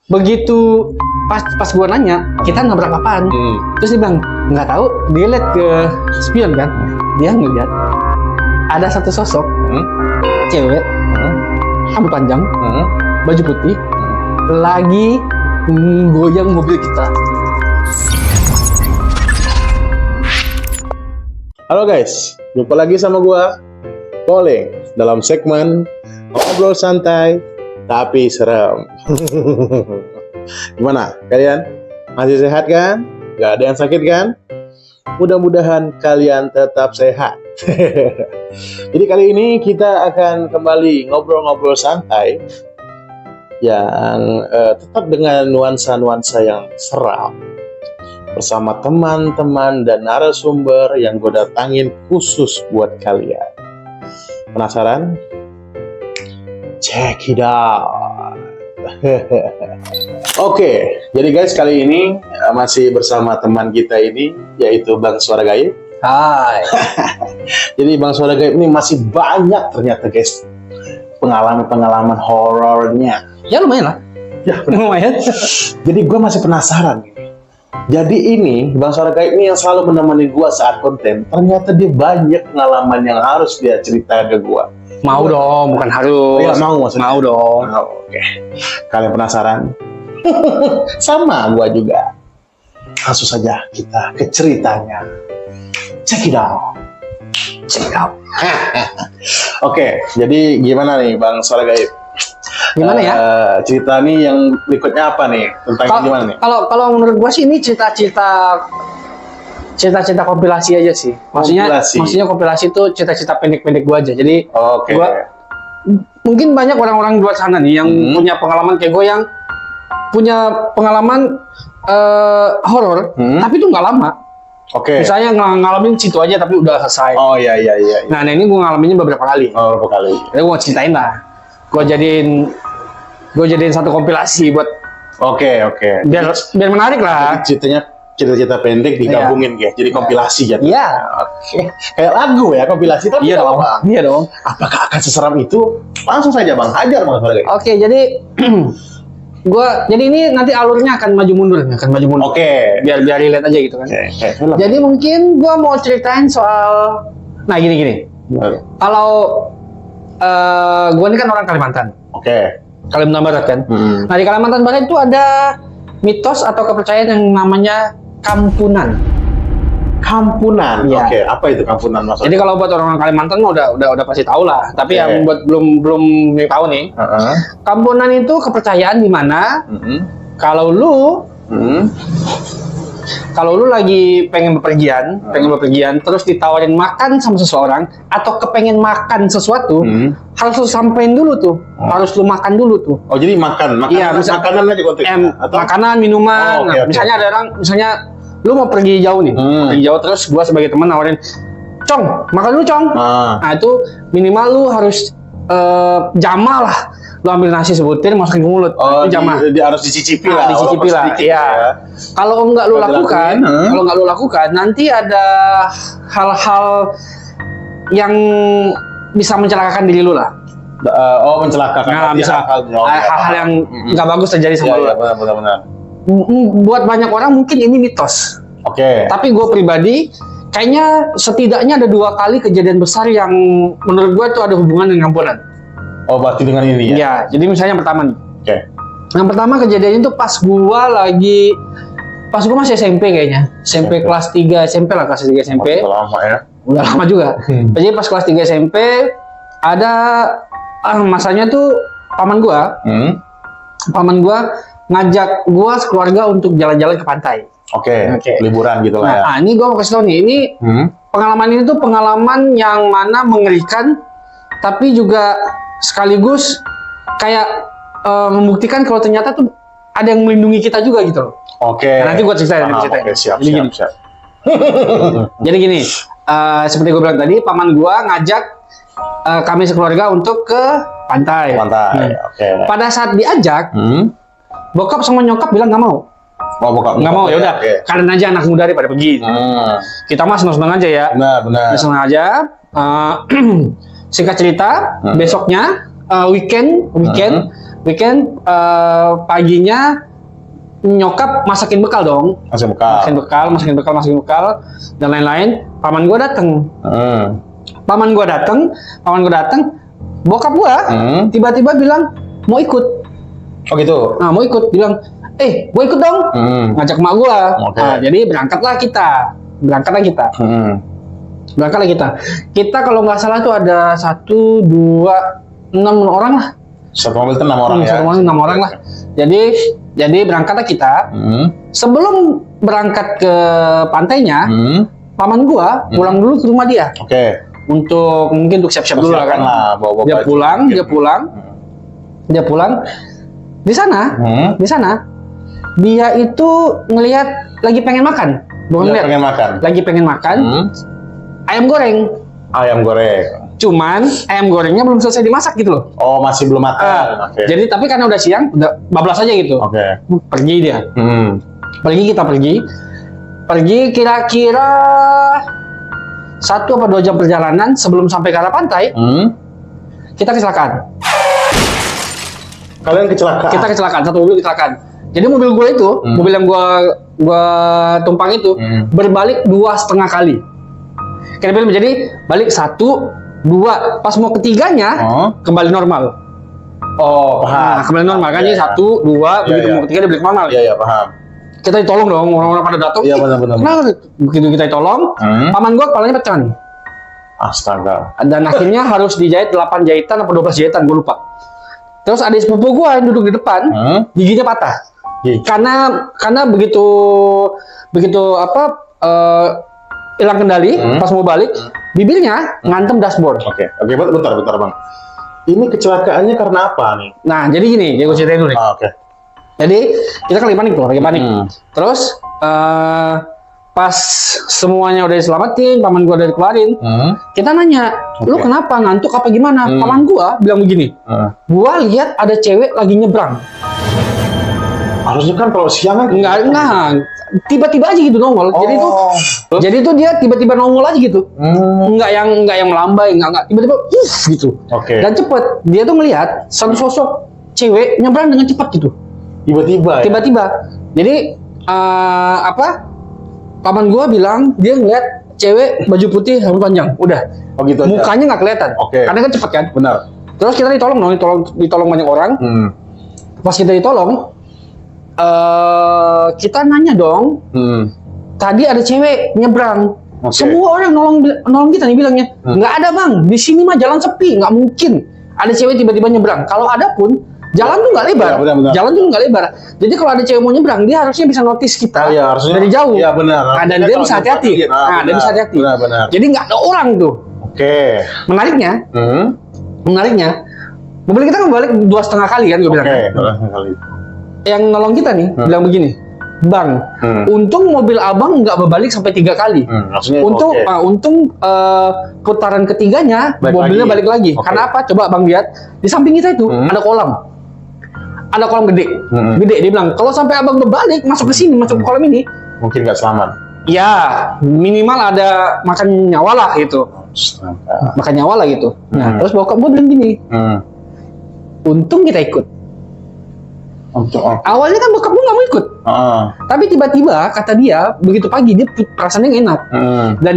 begitu pas gue nanya kita nabrak apaan, terus dia bilang nggak tahu. Dia lihat ke spion kan, dia ngeliat ada satu sosok cewek rambut panjang, baju putih, lagi goyang mobil kita. Halo guys, jumpa lagi sama gua Boleng dalam segmen ngobrol santai tapi serem. Gimana kalian? Masih sehat kan? Gak ada yang sakit kan? Mudah-mudahan kalian tetap sehat. Jadi kali ini kita akan kembali ngobrol-ngobrol santai yang tetap dengan nuansa-nuansa yang seram bersama teman-teman dan narasumber yang gue datangin khusus buat kalian. Penasaran? Check it out. Oke, jadi guys kali ini masih bersama teman kita ini yaitu Bang Suara Gaib. Hai. Jadi Bang Suara Gaib ini masih banyak ternyata guys pengalaman-pengalaman horornya. Ya lumayan lah. Ya Lumayan. Jadi gue masih penasaran. Jadi ini Bang Suara Gaib ini yang selalu menemani gue saat konten. Ternyata dia banyak pengalaman yang harus dia ceritakan ke gue. Mau dong, bukan harus. Iya, mau maksudnya. Mau dong. Oke. Kalian penasaran? Sama gua juga. Langsung saja kita ke ceritanya. Check it out. Check it out. Oke, jadi gimana nih Bang Suara Gaib? Gimana ya? Cerita nih yang berikutnya apa nih? Tentang gimana nih? Kalau menurut gua sih ini cerita-cerita kompilasi aja sih. Maksudnya kompilasi itu cerita-cerita pendek-pendek gua aja. Jadi gua mungkin banyak orang-orang di luar sana nih yang punya pengalaman kayak gua, yang punya pengalaman horor, tapi itu nggak lama. Misalnya ngalamin situ aja tapi udah selesai. Oh iya. Nah ini gua ngalaminnya beberapa kali. Beberapa kali. Jadi gua ceritain lah. Gua jadiin satu kompilasi buat. Oke. Biar menarik lah. Ceritanya cerita-cerita pendek digabungin guys, jadi kompilasi jadi. Iya. Oke. Kayak lagu ya, kompilasi tapi iya dong. Bang. Iya dong. Apakah akan seseram itu? Langsung saja Bang, hajar Bang Suara Gaib. Oke, jadi jadi ini nanti alurnya akan maju mundur. Oke. Biar relate aja gitu kan. Oke. Jadi mungkin gua mau ceritain soal, nah gini. Kalau gua ini kan orang Kalimantan. Oke. Kalimantan Barat kan. Nah di Kalimantan Barat itu ada mitos atau kepercayaan yang namanya kampunan. Ya. Oke, apa itu kampunan maksudnya? Jadi kalau buat orang Kalimantan udah pasti tahu lah. Tapi yang buat belum tahu nih, kampunan itu kepercayaan di mana kalau lu lagi pengen bepergian, terus ditawarin makan sama seseorang atau kepengen makan sesuatu, harus lu sampein dulu tuh, harus lu makan dulu tuh. Oh jadi makanan aja konteksnya? Atau? Makanan, minuman. Misalnya ada orang, lu mau pergi jauh nih, terus gua sebagai teman nawarin, Cong, makan dulu Cong. Nah itu minimal lu harus jamaah lah. Lu ambil nasi sebutir masukin ke mulut. Itu jamaah. Harus dicicipi lah. Iya. Kalau enggak lu lakukan, nanti ada hal-hal yang bisa mencelakakan diri lu lah. Mencelakakan. Nah, bisa hal-hal yang nggak bagus terjadi sama lu. Iya, benar. Buat banyak orang mungkin ini mitos. Oke. Tapi gue pribadi kayaknya setidaknya ada 2 kali kejadian besar yang menurut gue itu ada hubungan dengan kampunan. Oh, berarti dengan ini ya? Iya, jadi misalnya yang pertama nih. Oke. Yang pertama kejadiannya itu pas gue masih SMP kayaknya. SMP kelas 3 SMP lah, kelas 3 SMP. Udah lama ya? Udah lama juga. Jadi pas kelas 3 SMP ada masanya tuh paman gue ngajak gue sekeluarga untuk jalan-jalan ke pantai. Oke. Liburan gitu lah ya. Nah, ini gue mau kasih tau nih, ini pengalaman ini tuh pengalaman yang mana mengerikan, tapi juga sekaligus kayak membuktikan kalau ternyata tuh ada yang melindungi kita juga gitu loh. Oke. Nah, nanti gue ceritain. Siap. Jadi gini, seperti gue bilang tadi, paman gue ngajak kami sekeluarga untuk ke pantai. Oke. Pada saat diajak, bokap sama nyokap bilang nggak mau. Bokap nggak mau, ya udah. Kalian aja anak muda daripada pergi. Kita mah senang-senang aja ya. Benar. Senang aja. Singkat cerita, besoknya weekend weekend paginya nyokap masakin bekal dong. Masakin bekal dan lain-lain. Paman gua datang. Paman gua datang, bokap gua tiba-tiba bilang mau ikut. Oh gitu. Nah, mau ikut, bilang, mau ikut dong. Ngajak mak gua. Nah, jadi berangkatlah kita. Kita kalau nggak salah tuh ada 1, 2, 6 orang lah. Satu mobil itu 6 orang ya. Satu mobil 6 orang lah. Jadi berangkatlah kita. Sebelum berangkat ke pantainya, paman gua pulang dulu ke rumah dia. Mungkin untuk siap-siap dulu lah kan. Dia pulang. Di sana, dia itu ngelihat lagi pengen makan. Lagi pengen makan. Ayam goreng. Cuman ayam gorengnya belum selesai dimasak gitu loh. Oh, masih belum matang. Jadi tapi karena udah siang, udah bablas aja gitu. Pergi dia. Kita pergi kira-kira 1 atau 2 jam perjalanan sebelum sampai ke arah pantai. Kita kecelakaan. Kalian kecelakaan? Kita kecelakaan, satu mobil kecelakaan. Jadi mobil gue itu, mobil yang gue tumpang itu berbalik 2,5 kali. Jadi balik 1, 2, pas mau ketiganya kembali normal. Oh, paham. Nah, kembali normal kan, jadi 1, 2, begitu mau ketiga dia balik normal. Iya, paham. Kita ditolong dong, orang-orang pada datang. Iya, benar-benar. Nah, begitu kita ditolong, paman gua kepalanya pecah nih. Astaga. Dan akhirnya harus dijahit 8 jahitan atau 12 jahitan, gue lupa. Terus adik sepupu gua yang duduk di depan, giginya patah. Karena begitu hilang kendali, pas mau balik, bibirnya ngantem dashboard. Oke, bentar Bang. Ini kecelakaannya karena apa nih? Nah, jadi gini, gue ceritain dulu nih. Jadi kita kan lagi panik. Terus pas semuanya udah diselamatin, paman gua udah dikeluarin, kita nanya, lu kenapa, ngantuk apa gimana? Paman gua bilang begini, gua lihat ada cewek lagi nyebrang. Harusnya kan kalau siang kan enggak, tiba-tiba aja gitu nongol. Jadi itu dia tiba-tiba nongol aja gitu. Enggak yang melambai, enggak tiba-tiba gitu. Dan cepet dia tuh ngelihat satu sosok cewek nyebrang dengan cepat gitu. Tiba-tiba. Jadi paman gua bilang dia ngeliat cewek baju putih rambut panjang. Udah. Gitu. Mukanya nggak kelihatan. Karena kan cepet kan. Benar. Terus kita ditolong banyak orang. Pas kita ditolong, kita nanya dong. Tadi ada cewek nyebrang. Semua orang nolong kita nih bilangnya. Nggak ada bang. Di sini mah jalan sepi. Nggak mungkin ada cewek tiba-tiba nyebrang. Kalau ada pun jalan tuh nggak lebar. Jalan tuh nggak lebar. Jadi kalau ada cewek mau nyebrang, dia harusnya bisa notice kita dari jauh. Iya benar. Nah, dan dia bisa hati-hati. Dia bisa hati-hati. Jadi nggak ada orang tuh. Menariknya, mobil kita kan balik 2,5 kali kan, gue bilang. Yang nolong kita nih bilang begini, bang, untung mobil abang nggak berbalik sampai 3 kali. Untung putaran ketiganya mobilnya balik lagi. Karena apa? Coba bang lihat di samping kita itu ada kolam gede. Dia bilang kalau sampai abang berbalik masuk ke sini, masuk ke kolam ini, mungkin nggak selamat. Ya minimal ada makan nyawa lah gitu. Makan nyawa lah gitu. Nah terus bokap gue bilang gini, untung kita ikut. Awalnya kan bokap gue nggak mau ikut, tapi tiba-tiba kata dia begitu pagi dia perasaannya nggak enak, dan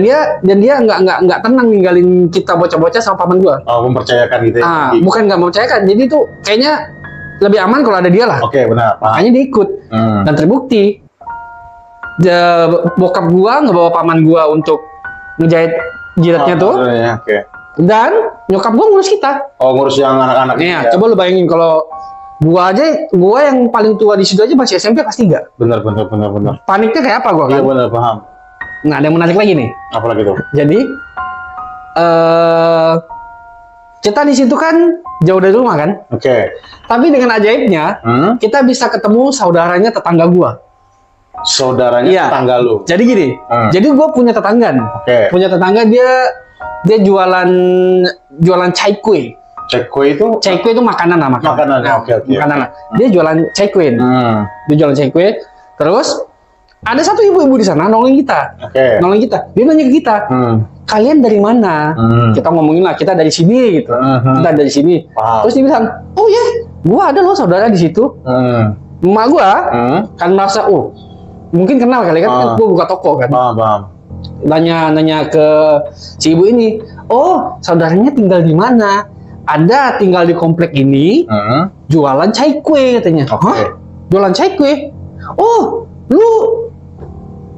dia nggak tenang ninggalin kita bocah-bocah sama paman gue. Mempercayakan gitu ya? Bukan nggak mempercayakan, jadi tuh kayaknya lebih aman kalau ada dia lah. Benar. Makanya dia ikut, dan terbukti bokap gue ngebawa paman gue untuk ngejahit jidatnya tuh, dan nyokap gue ngurus kita. Ngurus yang anak-anak. Iya, coba lu bayangin kalau gua yang paling tua di situ aja masih SMP kelas 3. Benar. Paniknya kayak apa gua kan? Iya benar, paham. Nah, ada yang menarik lagi nih. Apa lagi tuh? Jadi kita di situ kan jauh dari rumah kan? Tapi dengan ajaibnya kita bisa ketemu saudaranya tetangga gua. Tetangga lu? Jadi gini, jadi gua punya tetangga nih. Punya tetangga dia jualan cai kue. Cai kue itu makanan lah, makanan. Makanan lah. Dia jualan cai kue. Dia jualan cai kue. Terus ada satu ibu-ibu di sana nolongin kita. Dia nanya ke kita, kalian dari mana? Kita ngomongin lah, kita dari sini gitu. Kita dari sini. Terus dia bilang, oh ya, gua ada loh saudara di situ. Emak gua kan merasa, oh mungkin kenal kali kan, gua buka toko kan. Paham. Nanya ke si ibu ini, oh saudaranya tinggal di mana? Ada tinggal di komplek ini, jualan cai kue katanya. Hah? Jualan cai kue? Oh, lu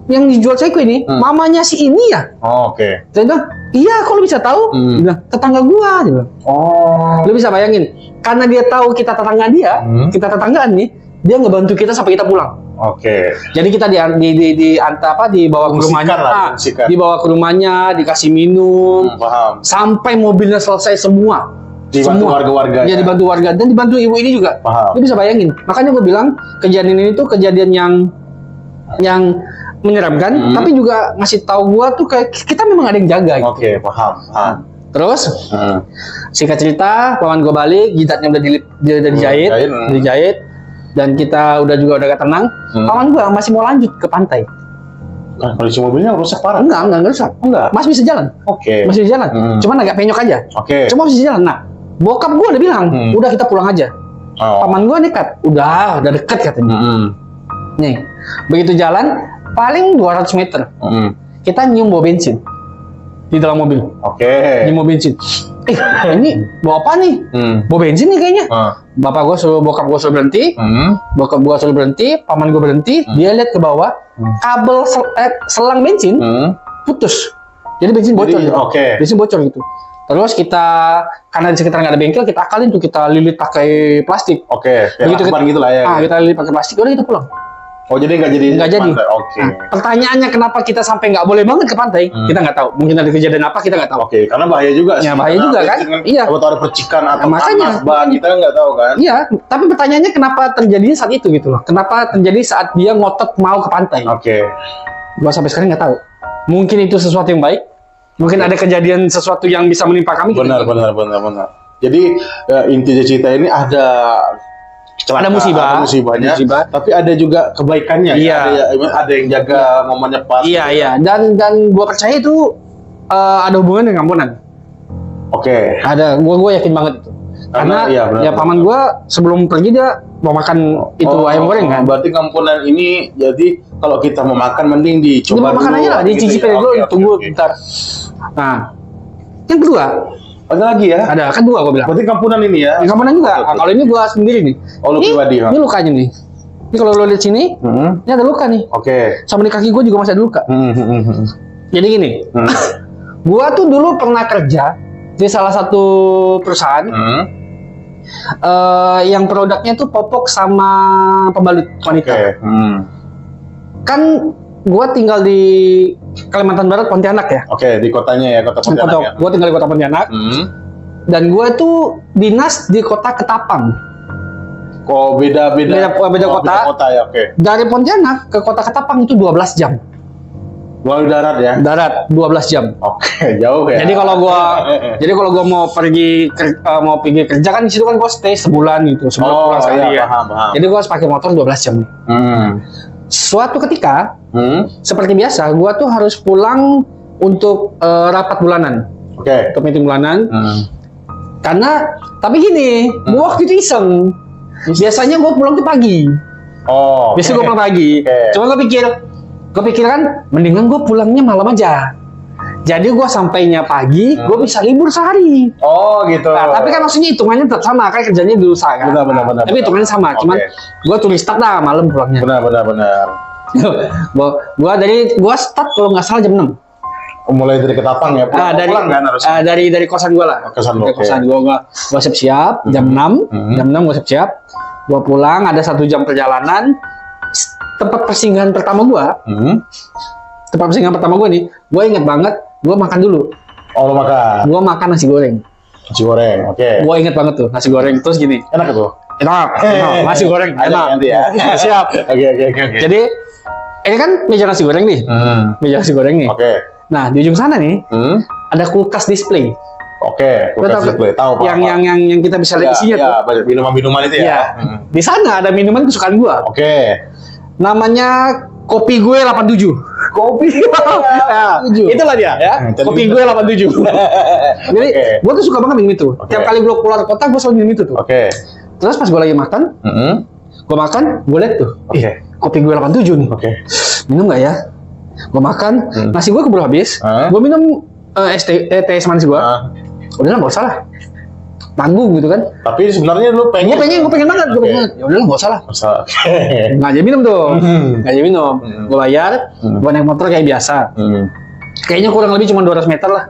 yang dijual cai kue ini, mamanya si ini ya? Oke. Saya bilang, iya, kok lu bisa tahu? Dia bilang, tetangga gua. Dia bilang, lu bisa bayangin, karena dia tahu kita tetangga dia, kita tetanggaan nih, dia ngebantu kita sampai kita pulang. Oke. Jadi kita dibawa ke rumahnya, dibawa ke rumahnya, dikasih minum, Paham. sampai mobilnya selesai semua. Dibantu warga-warga. Ya, dibantu warga dan dibantu ibu ini juga. Paham. Lu bisa bayangin. Makanya gue bilang kejadian ini tuh kejadian yang menyeramkan, tapi juga ngasih tahu gua tuh kayak kita memang ada yang jaga. Gitu. Oke, paham. Terus singkat cerita, paman gua balik, jidatnya udah dijahit, dan kita udah tenang. Paman gua masih mau lanjut ke pantai. Kondisi mobilnya rusak parah? Enggak rusak. Masih bisa jalan. Oke. Masih bisa jalan. Cuman agak penyok aja. Oke. Cuma masih jalan. Nah, bokap gua udah bilang, udah kita pulang aja. Paman gua nekat, udah deket katanya. Nih, begitu jalan paling 200 meter, kita nyium bau bensin di dalam mobil. Oke. Nyium bau bensin. Ini bau apa nih? Bau bensin nih kayaknya. Bokap gua suruh berhenti. Paman gua berhenti. Dia lihat ke bawah, kabel selang bensin putus. Jadi bensin bocor. Bensin bocor gitu. Terus kita, karena di sekitar nggak ada bengkel, kita akalin tuh, kita lilit pakai plastik. Begitu kita gitu lah ya. Kita lilit pakai plastik, udah kita pulang. Oh, jadi nggak jadi? Nggak jadi. Oke. Nah, pertanyaannya kenapa kita sampai nggak boleh banget ke pantai? Kita nggak tahu. Mungkin ada kejadian apa, kita nggak tahu. Oke, karena bahaya juga sih. Ya, bahaya juga kan? Iya. Atau ada percikan atau makanya, panas, bahan kita nggak tahu kan? Iya, tapi pertanyaannya kenapa terjadinya saat itu gitu loh? Kenapa terjadi saat dia ngotot mau ke pantai? Oke. Gua sampai sekarang nggak tahu. Mungkin itu sesuatu yang baik. Mungkin ada kejadian sesuatu yang bisa menimpa kami. Benar. Jadi inti cerita ini ada musibahnya, tapi ada juga kebaikannya. Iya. Ada yang jaga momennya pas. Iya. Dan gua percaya itu ada hubungan dengan Kampunan. Oke. Ada, gua yakin banget itu. Karena paman gua sebelum pergi dia mau makan itu ayam goreng kan. Berarti Kampunan ini jadi kalau kita mau makan mending dicoba dulu. Makan aja lah, dicicipin dulu, tunggu bentar. Nah, yang kedua, ada lagi ya? Ada, kan dua gua bilang. Berarti Kampunan ini ya? Kampunan juga. Nah, kalau ini gua sendiri nih. Oh, lu pribadi. Ini lukanya nih. Ini kalau lo lihat sini, ini ada luka nih. Oke. Sama di kaki gua juga masih ada luka. Jadi gini, gua tuh dulu pernah kerja di salah satu perusahaan yang produknya tuh popok sama pembalut wanita. Kan gua tinggal di Kalimantan Barat, Pontianak ya. Oke, di kotanya ya, kota Pontianak ya. Gua tinggal di kota Pontianak. Dan gua tuh dinas di kota Ketapang. Oh, beda kota ya, oke. Dari Pontianak ke kota Ketapang itu 12 jam. Melalui darat ya? Darat 12 jam. Oke, jauh ya. Jadi kalau gua mau pergi kerja kan di situ kan gua stay sebulan gitu, pulang sekali ya. Paham. Jadi gua harus pakai motor 12 jam. Suatu ketika, seperti biasa, gua tuh harus pulang untuk rapat bulanan. Oke. Untuk meeting bulanan. Karena, tapi gini, gua waktu itu iseng. Biasanya gua pulang tuh pagi. Biasanya gua pulang pagi. Cuma gua pikir kan, mendingan gua pulangnya malam aja. Jadi gua sampainya pagi, gua bisa libur sehari. Oh gitu. Nah, tapi kan maksudnya hitungannya tetap sama, kayak kerjanya di usaha kan. Benar. Tapi hitungannya sama, cuman gua tulis start lah malam pulangnya. Benar. Gua start kalau nggak salah jam 6. Mulai dari Ketapang ya, pulang kan harusnya. Dari kosan gua lah. Kosan gua siap-siap jam 6. Jam 6 gua siap-siap. Gua pulang, ada 1 jam perjalanan. Tempat persinggahan pertama gua. Tempat persinggahan pertama gua nih, gua inget banget, gua makan dulu. Oh, lo makan? Gua makan nasi goreng. Oke. Gua inget banget tuh, nasi goreng. Terus gini. Enak tuh? Enak. Nasi goreng, enak. Nanti ya. Siap. Oke. Jadi, ini kan meja nasi goreng nih. Meja nasi goreng nih. Oke. Nah, di ujung sana nih, ada kulkas display. Oke, kulkas display. Tahu, Pak. Yang kita bisa lihat isinya tuh. Iya, minuman-minuman itu ya. Di sana ada minuman kesukaan gua. Oke. Namanya Kopi Gue 87. Kopi. Nah, itulah dia ya. Kopi Gue 87. Jadi, gua tuh suka banget minum itu. Tiap kali gua keluar kota, gua selalu minum itu tuh. Oke. Terus pas gue lagi makan, gue liat tuh, kopi gue 87 nih. Minum nggak ya? Gue makan, nasi gue keburu habis. Gue minum teh manis gue. Udah lah, nggak usah lah. Tanggung gitu kan. Tapi sebenarnya lu pengen? Gue pengen banget. Ya udah lah, nggak usah lah. Nggak jadi minum tuh. Nggak jadi minum. Gue bayar, gue naik motor kayak biasa. Kayaknya kurang lebih cuma 200 meter lah.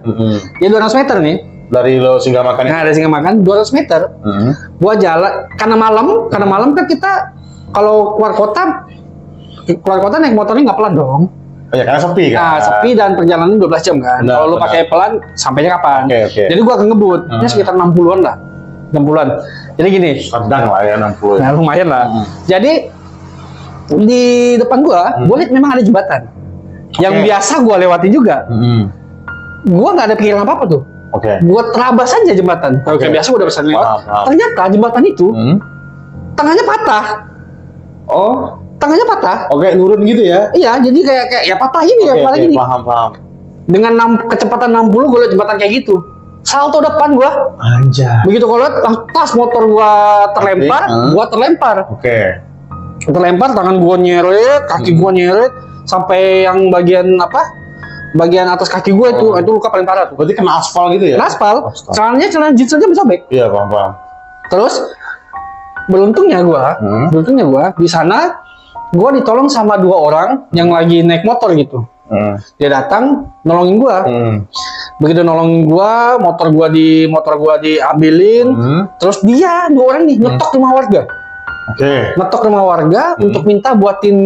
Ya 200 meter nih. Dari lo singgah makan? Nah, dari singgah makan 200 meter. Gua jalan karena malam kan kita kalau keluar kota naik motornya nggak pelan dong. Oh ya, karena sepi kan? Nah, sepi dan perjalanan 12 jam kan. Kalau lu pakai pelan, sampainya kapan? Jadi gua akan ngebut. Ini sekitar 60-an lah. 60-an. Jadi gini. Sedang lah ya 60. Nah, lumayan lah. Jadi di depan gua lihat memang ada jembatan. Yang biasa gua lewati juga. Gua nggak ada pikiran apa-apa tuh. Gua terabas aja jembatan. Kalau kayak biasa udah bisa lewat. Ternyata jembatan itu tengahnya patah. Tengahnya patah. Nurun gitu ya? Iya, jadi kayak ya patah ini ya, patah gini. Paham. Dengan kecepatan 60 gue liat jembatan kayak gitu. Salto depan gua. Anjay. Begitu gua liat, pas motor gua terlempar, gua terlempar. Terlempar, tangan gua nyeret, kaki gua nyeret, sampai yang bagian atas kaki gue itu luka paling parah tuh. Berarti kena aspal gitu ya? Kena aspal. Celana jeans aja bisa sobek. Iya, paham. Terus beruntungnya gua di sana gua ditolong sama 2 orang yang lagi naik motor gitu. Dia datang nolongin gua. Begitu nolongin gua, motor gua diambilin. Terus dia 2 orang nih nyetok rumah warga. Ngetok rumah warga untuk minta buatin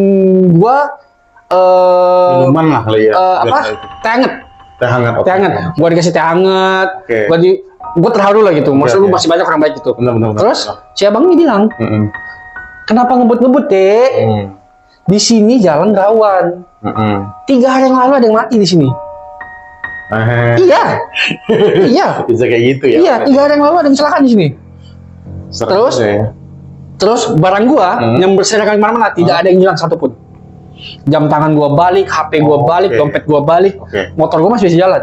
gua minuman lah kali ya. Teh hangat. Gua dikasih teh hangat. Gua terharu lah gitu. Maksud lu masih banyak orang baik gitu. Benar. Terus si abang ini bilang, kenapa ngebut-ngebut, Dek? Di sini jalan rawan. 3 hari yang lalu ada yang mati di sini. Iya. Bisa kayak gitu ya? Iya, 3 hari yang lalu ada yang kecelakaan di sini. Terus barang gua yang berserakan kemana-mana, tidak ada yang hilang satupun. Jam tangan gua balik, HP gua balik, dompet gua balik, motor gua masih bisa jalan.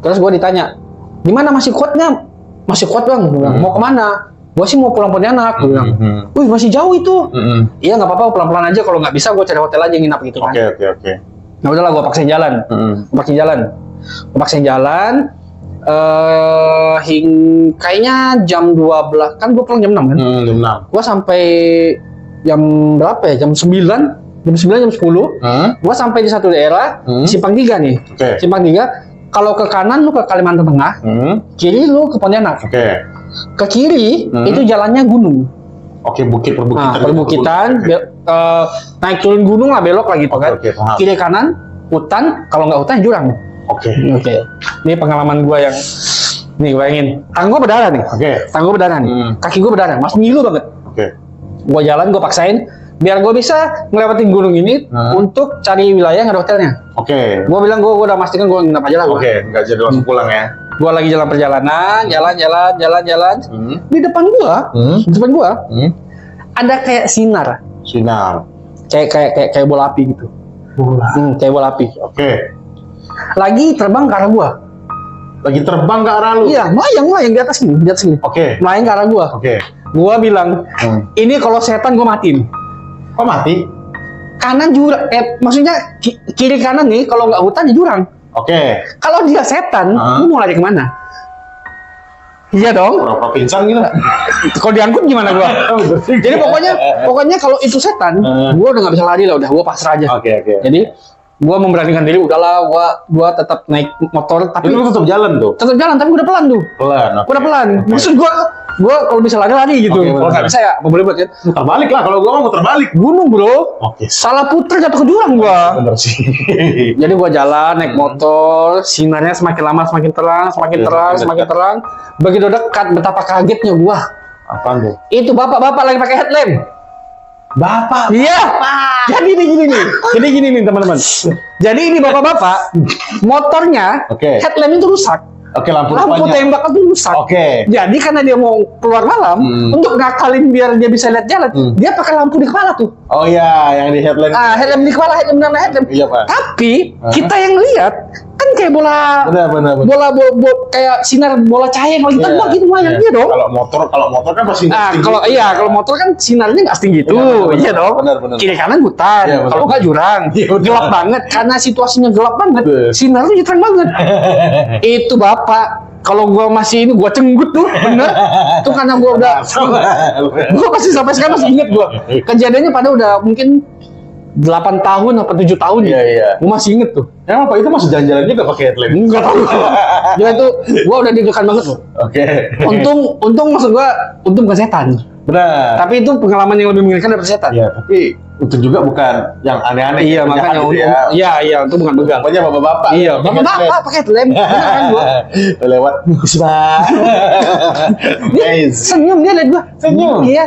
Terus gua ditanya, gimana masih kuat nggak? Masih kuat bang. Mau kemana? Gua sih mau pulang Pontianak. Gua bilang, wih masih jauh itu. Iya nggak apa-apa, pelan-pelan aja. Kalau nggak bisa gua cari hotel aja nginap gitu kan. Nah udahlah, gua paksain jalan. Gua paksain jalan. Kayaknya jam 12 kan gua pulang jam 6 kan. Jam 6. Gua sampai jam berapa ya? Jam 9. Jam 9, jam 10, gua sampai di satu daerah, Simpang 3 nih. Simpang 3, kalau ke kanan lu ke Kalimantan Tengah, kiri lu ke Pontianak. Ke kiri, itu jalannya gunung. Perbukitan, naik turun gunung lah, belok lah gitu kan. Kiri kanan, hutan, kalau nggak hutan jurang. Ini pengalaman gua yang, nih bayangin, tangan gua berdarah nih. Kaki gua berdarah, masih ngilu banget. Gua jalan, gua paksain, biar gue bisa ngelewatin gunung ini untuk cari wilayah yang ada hotelnya. Gue bilang gue udah pastikan gue nginap aja lah. Nggak jadi langsung pulang ya. Gue lagi jalan perjalanan, jalan. Di depan gue, ada kayak sinar. Kayak bola api gitu. Kayak bola api. Lagi terbang ke arah gue. Iya, melayang di atas sini. Melayang ke arah gue. Gue bilang, ini kalau setan gue matiin. Kok mati? Kanan jurang, maksudnya kiri kanan nih, kalau nggak hutan ya jurang. Kalau dia setan, lu mau lari kemana? Iya dong. Berapa pingsan gitu? Kalau diangkut gimana gua? Jadi pokoknya kalau itu setan, gua udah nggak bisa lari lah, udah gua pasrah aja. Jadi gua memberanikan diri, udahlah, gua tetap naik motor, tapi lu tetap jalan tuh. Tetap jalan, tapi gua udah pelan tuh. Udah pelan. Maksud gua kalau bisa lari gitu. Kalau nggak bisa ya, boleh buat ya. Terbalik lah, kalau gua mau terbalik. Gunung bro. Salah puter jatuh ke jurang gua. Bener sih. Jadi gua jalan naik motor, sinarnya semakin lama semakin terang. Begitu dekat, betapa kagetnya gua. Apaan tuh? Itu bapak-bapak lagi pakai headlamp. Bapak? Iya. Jadi gini nih teman-teman. Jadi ini bapak-bapak, motornya headlamp itu rusak. Lampu tembak itu rusak. Jadi karena dia mau keluar malam, untuk ngakalin biar dia bisa lihat jalan, dia pakai lampu di kepala tuh. Oh iya, yang di headlamp. Headlamp di kepala, headlamp. Iya, Pak. Tapi kita yang lihat kan kayak bola Benar. bola kayak sinar bola cahaya yang lagi terbang gitu banyak dia dong. Kalau motor kan pasti Nah, tinggi. kalau motor kan sinarnya nggak setinggi itu, Benar, iya dong. benar. Kiri kanan hutan, Iya, benar. kalau nggak jurang, Iya, benar. gelap banget karena situasinya gelap banget, Betul. sinarnya terang banget. Itu bapak, kalau gua masih ini gua cenggut tuh, bener. Itu karena gua udah, gua masih sampai sekarang masih inget gua. Kejadiannya pada udah mungkin 8 tahun atau 7 tahun ya. Iya. Gua masih inget tuh. Emang Pak itu masih jalan-jalan juga pakai headlamp? Enggak tahu. Dia itu gua udah deg-degan banget loh. Oke. Untung maksud gua, untung bukan setan. Benar. Tapi itu pengalaman yang lebih mengerikan daripada setan. Ya, tapi itu juga bukan yang aneh-aneh. Iya, yang makanya jahat gitu iya, itu bukan begang. Pokoknya bapak-bapak. Iya, bapak pakai lem. Bener kan gua. Lewat. Pak. Guys. Senyum dia liat gua. Senyum? Iya.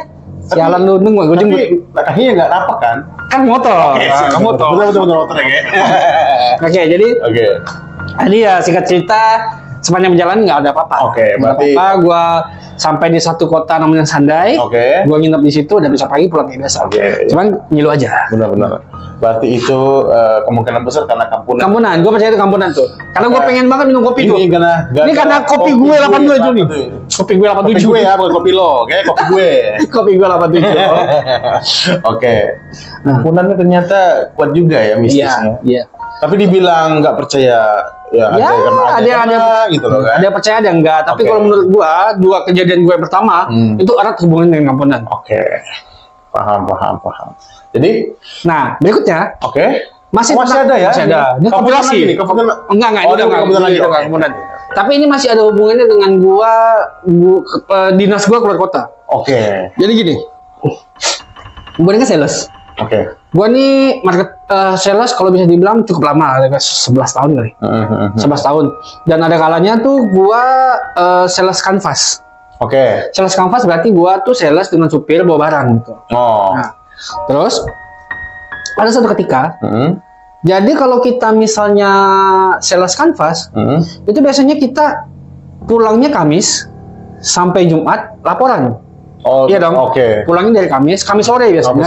Jalan nundung gua jemput. Tapi kakinya nggak napak kan? Kan motor. Kamu motor. Betul motor ya. Oke, jadi Oke. tadi ya singkat cerita sepanjang perjalanan nggak ada apa-apa. Oke, Nggak berarti- apa-apa, gua sampai di satu kota namanya Sandai. Oke. Gua nginep di situ dan besok pagi pulang kayak biasa. Oke. Cuman ngilu aja. Benar. Berarti itu kemungkinan besar karena kampunan. Kampunan, gua percaya itu kampunan tuh. Karena gua pengen banget minum kopi tuh. Ini karena kopi gue 87 nih. Kopi gue 87. Kopi gue ya, bukan kopi lo, oke? Kopi gue. Kopi gue 87. Oke. Kampunannya ternyata kuat juga ya mistisnya. Iya. Tapi dibilang nggak percaya, ya ada gitu loh kan? Ada percaya ada enggak, tapi Oke. kalau menurut gua dua kejadian gue yang pertama itu erat hubungan dengan kampunan. Oke. Paham. Jadi, Nah, berikutnya oke. masih ada ya? Masih ada. Ini Kampunan kompilasi. lagi nih, kampunan. Enggak, Oh, itu ini enggak kampunan lagi. itu enggak Oke. kampunan. Tapi ini masih ada hubungannya dengan dinas gua keluar kota. Oke. Jadi gini. Gua ini kan sales. Oke. Gua nih market sales kalau bisa dibilang cukup lama, ada 11 tahun kali. 11 tahun. Dan ada kalanya tuh gua sales canvas. Oke. Sales canvas berarti gua tuh sales dengan supir bawa barang gitu. Oh. Nah, terus ada satu ketika, Hmm. jadi kalau kita misalnya sales canvas, itu biasanya kita pulangnya Kamis sampai Jumat laporan. Oh, Iya dong. Oke. Pulangnya dari Kamis sore biasanya,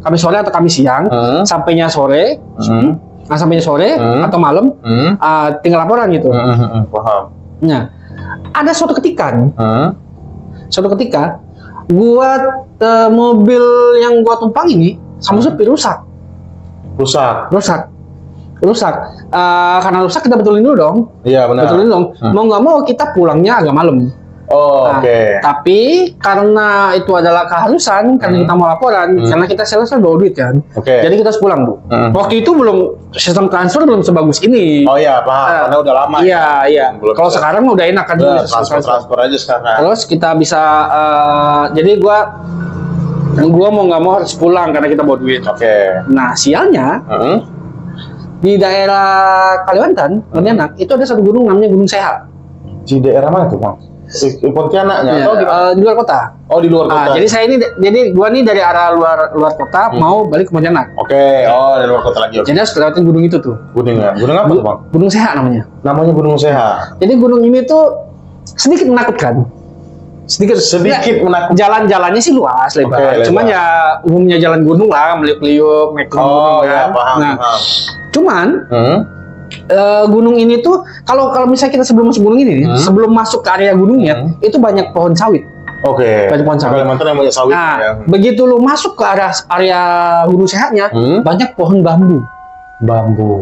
Kamis sore atau Kamis siang, sampainya sore, sampainya sore atau malam, tinggal laporan gitu. Paham. Nah, ada suatu ketika nih, gua mobil yang gua tumpang ini sama supir rusak. Karena rusak kita betulin dulu dong. Iya benar. Betulin dong. Mau nggak mau kita pulangnya agak malam. Oh, Nah, oke. Tapi karena itu adalah keharusan, karena kita mau laporan, karena kita sales kan bawa duit kan. Oke. Jadi kita harus pulang bu. Waktu itu belum sistem transfer belum sebagus ini. Oh iya, paham. Karena udah lama. Iya. Belum Kalau bisa. sekarang udah enak kan Udah, sistem transfer aja sekarang. Terus kita bisa, jadi gua mau nggak mau harus pulang karena kita bawa duit. Oke. Nah sialnya di daerah Kalimantan, Pontianak itu ada satu gunung namanya Gunung Seha. Di daerah mana tuh, Bang? Di Pontianaknya atau Di luar kota. Oh, di luar kota. Jadi gua nih dari arah luar kota mau balik ke Pontianak. Oke. Oh, di luar kota lagi. Oke. Jadi harus lewatin gunung itu tuh. Gunung ya. Gunung apa tuh, Bang? Gunung Seha namanya. Namanya Gunung Seha. Jadi gunung ini tuh sedikit menakutkan. Sedikit menakutkan. Jalan-jalannya sih luas, lebar. Oke, lebar. Cuman ya umumnya jalan gunung lah, meliuk-liuk, naik gunung. Oh, kan. ya, paham. Nah, Paham. cuman gunung ini tuh kalau misalnya kita sebelum masuk gunung ini, sebelum masuk ke area gunungnya, itu banyak pohon sawit. Oke. Banyak pohon sawit. Kalimantan yang banyak sawit Nah, ya. begitu lu masuk ke area gunung sehatnya, banyak pohon bambu.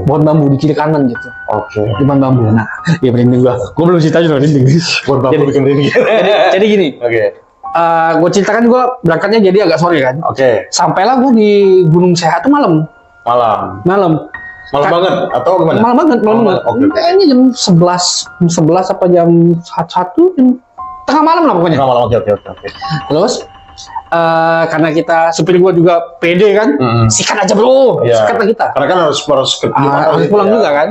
Pohon bambu di kiri kanan gitu. Oke. Di pohon bambu. Nah, ya merinding gua. Gua belum cerita juga merinding. Buat Bapak bikin ini. Jadi gini, Oke. gue ceritakan gue berangkatnya jadi agak sore kan. Oke. Sampailah gue di Gunung Sehat tuh malam. Malam banget atau gimana? Malam banget. Oke. Kayaknya jam 11 apa jam 1, tengah malam lah pokoknya. Malam. Oke. Terus karena kita supir gue juga pede kan, sikat aja bro, Iya. sikat lah kita. Karena kan harus Harus pulang juga kan.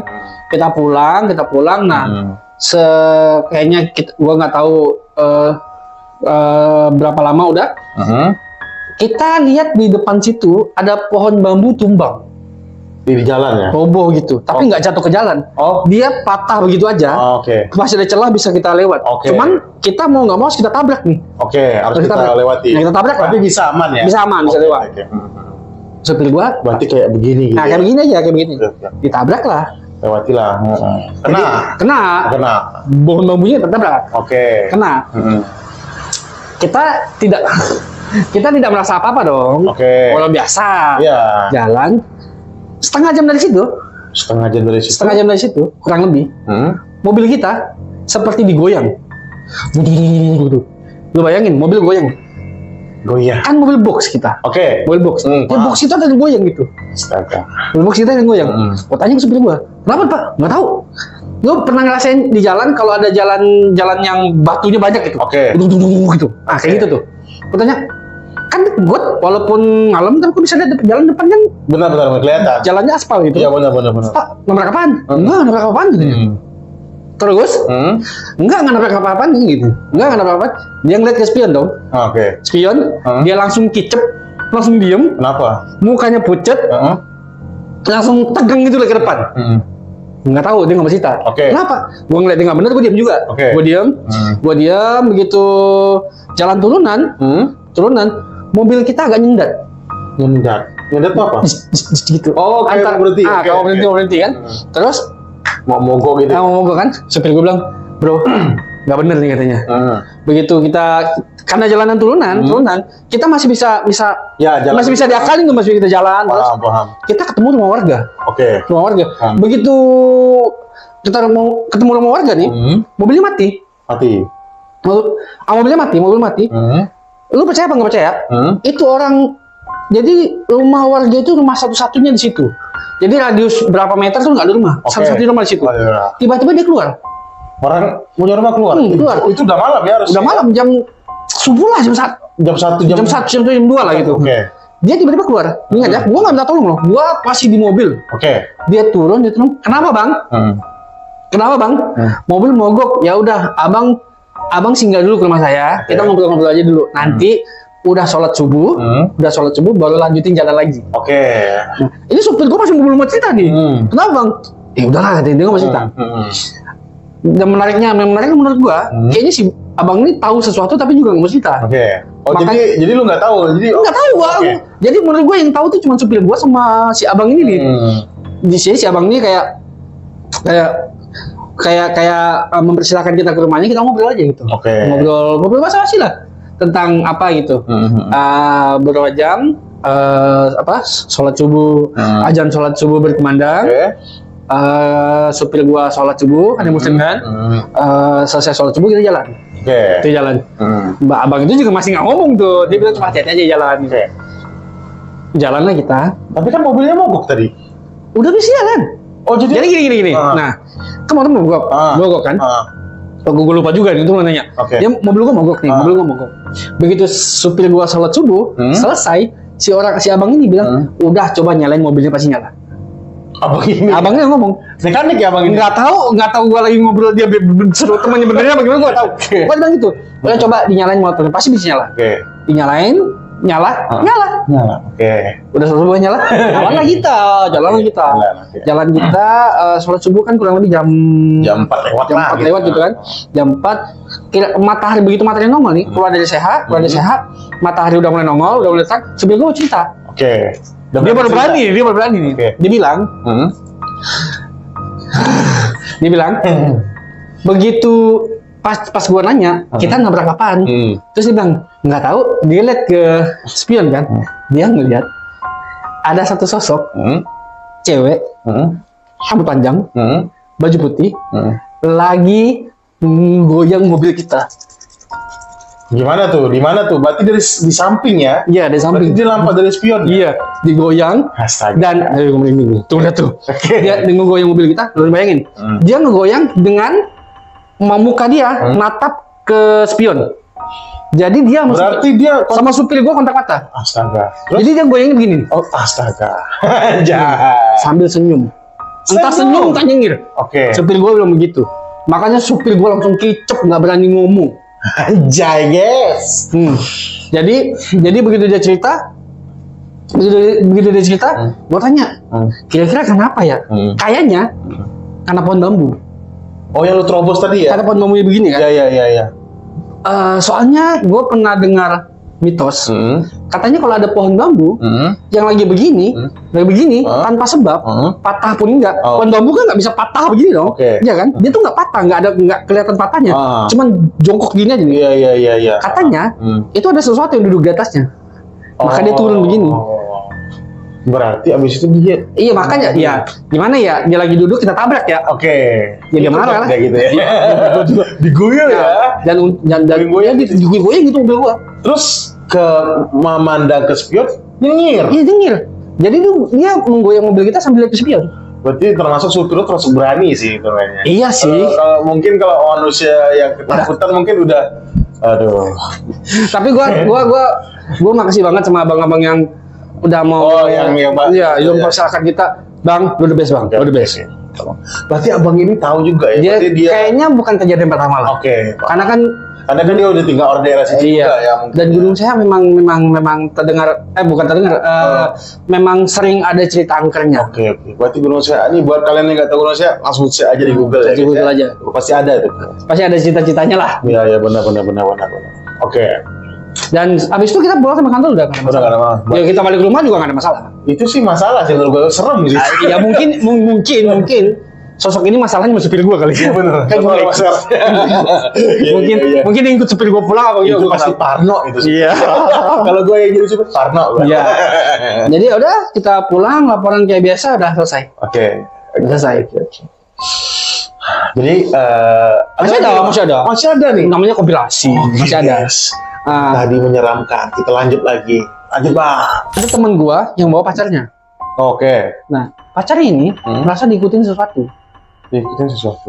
Kita pulang. Nah, kayaknya gue nggak tahu berapa lama udah. Kita lihat di depan situ ada pohon bambu tumbang di jalan ya. roboh gitu, tapi nggak jatuh ke jalan. Dia patah begitu aja. Oke. Masih ada celah bisa kita lewat. Oke. Cuman kita mau nggak mau harus kita tabrak nih. Oke, harus kita lewati. Nah, kita tabrak lah. Tapi bisa aman ya. Bisa aman, bisa Oke, lewat. oke. Supir gua, Berarti kayak begini gitu. nah kayak begini aja, kayak begini. Oke. Ditabrak lah. Lewatilah. Kena. Kena. Pohon bambunya tertabrak. Oke. Kena. Kita tidak kita tidak merasa apa-apa dong. Oke. Kalau biasa. Iya. Jalan setengah jam dari situ. Setengah jam dari situ, kurang lebih. Mobil kita seperti digoyang. Lu bayangin, mobil goyang. Goyang. Kan mobil box kita. Oke. Mobil box. Mobil box kita ada yang goyang gitu. Astaga. Mobil box kita ada yang goyang. Gua tanya ke supir gua, kenapa Pak? Nggak tahu. Lu pernah ngerasain di jalan kalau ada jalan yang batunya banyak gitu? Oke. Gitu. Nah, kayak gitu tuh. Gua tanya, kan gue walaupun malam kan gue bisa lihat jalan depan kan Benar kelihatan. jalannya aspal gitu. Iya benar. Pak, nabrak apaan? Enggak nabrak apaan gitu. Terus enggak nabrak apa-apaan gitu. Enggak nabrak apa-apaan. Dia ngeliat ke spion dong. Oke. Spion, dia langsung kicep, langsung diem, Kenapa? mukanya pucet, langsung tegang gitu ke depan. Nggak tahu, dia nggak bersita. Oke. Kenapa? Gue ngeliat dia nggak bener, gue diem juga. Oke. Gue diem, begitu jalan turunan, mobil kita agak nyendat. Nyendat apa? Gitu. Oh, kayak berhenti. Kalau berhenti kan. Terus mau mogok gitu. mau mogok kan? Supir gue bilang, bro, nggak bener nih katanya. Begitu kita karena jalanan turunan, kita masih bisa Ya, jalan masih bisa diakalin tuh, masih kita jalan. Terus paham. kita ketemu rumah warga. Oke. Rumah warga. Begitu kita mau ketemu rumah warga nih, mobilnya mati. Mobil mati. Lu percaya apa nggak percaya? Itu orang, jadi rumah warga itu rumah satu-satunya di situ. Jadi radius berapa meter tuh nggak ada rumah, satu-satunya rumah di situ. Tiba-tiba dia keluar. Orang punya rumah keluar. Keluar. Itu udah malam ya harus. Udah malam, jam subuh lah, jam 1, jam 2 lah gitu. Oke. Dia tiba-tiba keluar. Ingat ya, gua nggak minta tolong loh. Gua masih di mobil. Oke. Dia turun. Kenapa bang? Mobil mogok. Ya udah, abang singgah dulu ke rumah saya. Kita ngobrol-ngobrol aja dulu. Nanti udah sholat subuh baru lanjutin jalan lagi. Oke. Nah, ini supir gue masih belum mau cerita nih. Kenapa bang? Ya udahlah, dia nggak mau cerita. Dan menariknya menurut gue, kayaknya si abang ini tahu sesuatu tapi juga nggak mau cerita. Oke. Oh, jadi lu nggak tahu? Nggak tahu bang. Jadi menurut gue yang tahu tuh cuma supir gue sama si abang ini nih. Di sini si abang ini kayak mempersilahkan kita ke rumahnya, kita ngobrol aja gitu. Ngobrol basa-basi lah tentang apa gitu. Beberapa jam sholat subuh, azan sholat subuh berkumandang. Supir gua sholat subuh, ada muslim kan. Selesai sholat subuh kita jalan. Itu jalan. Mbak abang itu juga masih nggak ngomong tuh, dia bilang cuma hati-hati aja jalan. Jalanlah kita. Tapi kan mobilnya mogok tadi. Udah bisa jalan. Oh jadi gini. Nah, kemarin mogok kan? Gue lupa juga nih, itu mau nanya. Dia mobil gue mogok nih, Begitu supir gue sholat subuh, selesai, si abang ini bilang, udah coba nyalain mobilnya, pasti nyala. Abangnya ngomong, mekanik ya abang ini? Nggak tahu gue lagi ngobrol dia seru temannya benernya bagaimana gue tahu. Gue bilang gitu, udah coba dinyalain motornya, pasti bisa nyala. Dinyalain, nyala. Udah subuh nyala jalan kita sholat subuh kan kurang lebih jam 4 lewat gitu kan. Jam 4 matahari, begitu matahari nongol nih, keluar dari sehat, matahari udah mulai nongol, udah mulai terang, supir gue mau cerita. Dia baru berani nih. Dia bilang begitu pas gua nanya, kita nabrak apaan? Terus dia bilang, nggak tahu. Dia lihat ke spion kan, dia ngeliat ada satu sosok cewek, rambut panjang, baju putih, lagi goyang mobil kita. Gimana tuh? Di mana tuh? Berarti di samping ya? Iya, di samping. Berarti dia lampat dari spion. Iya, digoyang. Astaga. Dan tuh. Dia ngegoyang mobil kita. Lu bayangin. Dia ngegoyang dengan muka dia natap ke spion. Jadi dia berarti dia sama supir gua kontak mata. Astaga. Jadi dia goyangnya begini. Oh, astaga. Sambil senyum. Entah senyum, entah nyengir. Supir gua bilang begitu. Makanya supir gua langsung kicep, nggak berani ngomong. Anjay, yes. Jadi begitu dia cerita, gua tanya, kira-kira kenapa ya? Kayaknya karena pohon bambu. Oh, yang lu terobos tadi ya? Karena pohon bambunya begini kan? Iya. Soalnya gue pernah dengar mitos. Katanya kalau ada pohon bambu yang lagi begini, tanpa sebab, patah pun enggak. Pohon bambu kan nggak bisa patah begini dong, iya kan? Dia tuh nggak patah, nggak kelihatan patahnya, cuman jongkok gini aja nih. Iya. Katanya itu ada sesuatu yang duduk di atasnya, maka dia turun begini. Berarti abis itu dia. Iya makanya ya gimana ya, dia lagi duduk kita tabrak ya. Ya dia marah lah. Kayak gitu ya. Diguyur ya. Dan dia diguyur gitu mobil gua. Terus ke memandang ke spion nyengir. Iya nyengir. Jadi dia menggoyang mobil kita sambil lihat ke spion. Berarti termasuk supir termasuk berani sih itu kayaknya. Iya sih. Mungkin kalau manusia yang ketakutan mungkin udah aduh. Tapi gua makasih banget sama abang-abang yang udah mau yang masyarakat kita, Bang, lu the best Bang, lu the best. Berarti abang ini tahu juga ya. Dia kayaknya bukan kejadian pertama lah. Karena kan dia udah tinggal di daerah sini juga ya. Dan Gunung Sehat memang terdengar memang sering ada cerita angkernya. Berarti Gunung Sehat ini buat kalian yang nggak tahu Gunung Sehat langsung cek aja di Google ya. Di Google aja. Pasti ada itu. Pasti ada cita-citanya lah. Iya benar. Dan abis itu kita pulang sama kantor udah nggak ada masalah. Ya kita balik ke rumah juga nggak ada masalah. Itu sih masalah sih menurut gue, serem sih. Ya mungkin sosok ini masalahnya sama supir gue kali ya. Bener. Kan mungkin ikut supir gue pulang apa gitu. Itu pasti Parno itu sih. Iya. Kalau gue yang jadi supir Parno. Iya. Jadi udah kita pulang, laporan kayak biasa udah selesai. Selesai. Jadi masih ada nih. Namanya kompilasi. Masih ada. Tadi menyeramkan. Kita lanjut lagi. Lanjut Bang. Ada teman gua yang bawa pacarnya. Nah, pacarnya ini merasa diikutin sesuatu.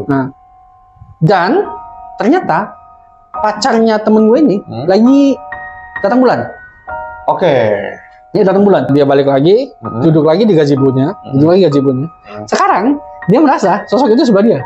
Nah, dan ternyata pacarnya temen gue ini lagi datang bulan. Dia datang bulan. Dia balik lagi, duduk lagi di gazebo-nya, Sekarang dia merasa sosok itu sebelah dia.